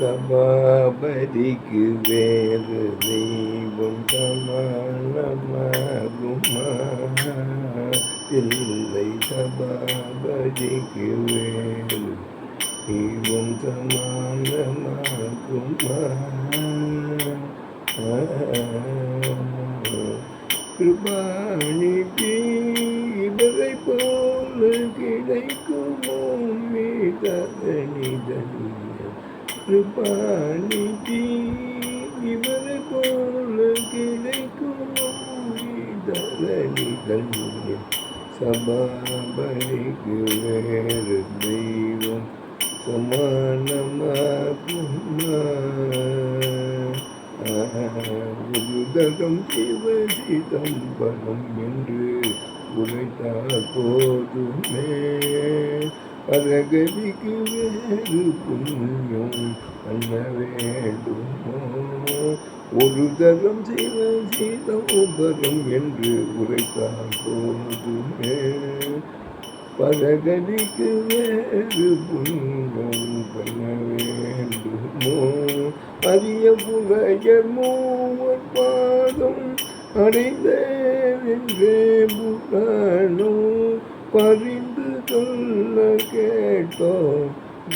சபாபதிக்கு வேறு தெய்வம் சமானமாகுமா? இல்லை, சபாபதிக்கு வேறு தெய்வம் சமானமாகுமா? கிருபாநிதி இவரை போல கிடைக்குமோ? கிருபாநிதி இவரை போல கிடைக்குமோ? சபாபதிக்கு வேறு தெய்வம் சமானமாகுமா? உருதகம் சிவ சிதம்பரம் என்று உரைத்தால் போதுமே, பரகதிக்கு வேறு புண்ணியம் பண்ண வேண்டுமோ? ஒரு தரம் சிவ சிதம்பரம் என்று உரைத்தால் போதுமே, பரகதிக்கு வேறு புண்ணியம் பண்ண வேண்டுமோ? அரிய புகையர் மூவர் பாதம் அடைந்தே புராணம் பறிந்து சொல்ல கேட்டோ,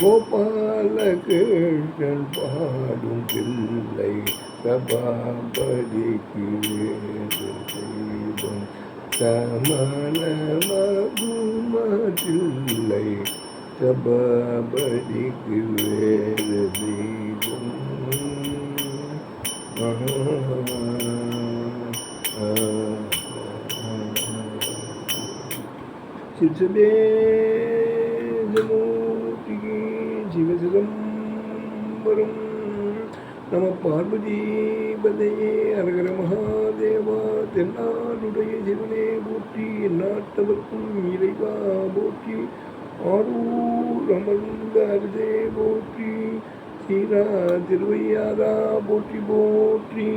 கோபாலகிருஷ்ணன் பாடும் பிள்ளை சபாபதிக்கு வேறு தெய்வம் சமானமாகுமாதில்லை, சபாபதிக்கு வேறு தெய்வம். சிவசேதமூர்த்திக்கு சிவசிதம்பரம். நம பார்வதி பதையே அரகர மகாதேவா. தென்னாடுடைய சிவனே போற்றி, எந்நாட்டவர்க்கும் இறைவா போற்றி, ஆரூர் அமர்ந்த அரிதே போற்றி, சீரா திருவையாரா போற்றி போற்றி.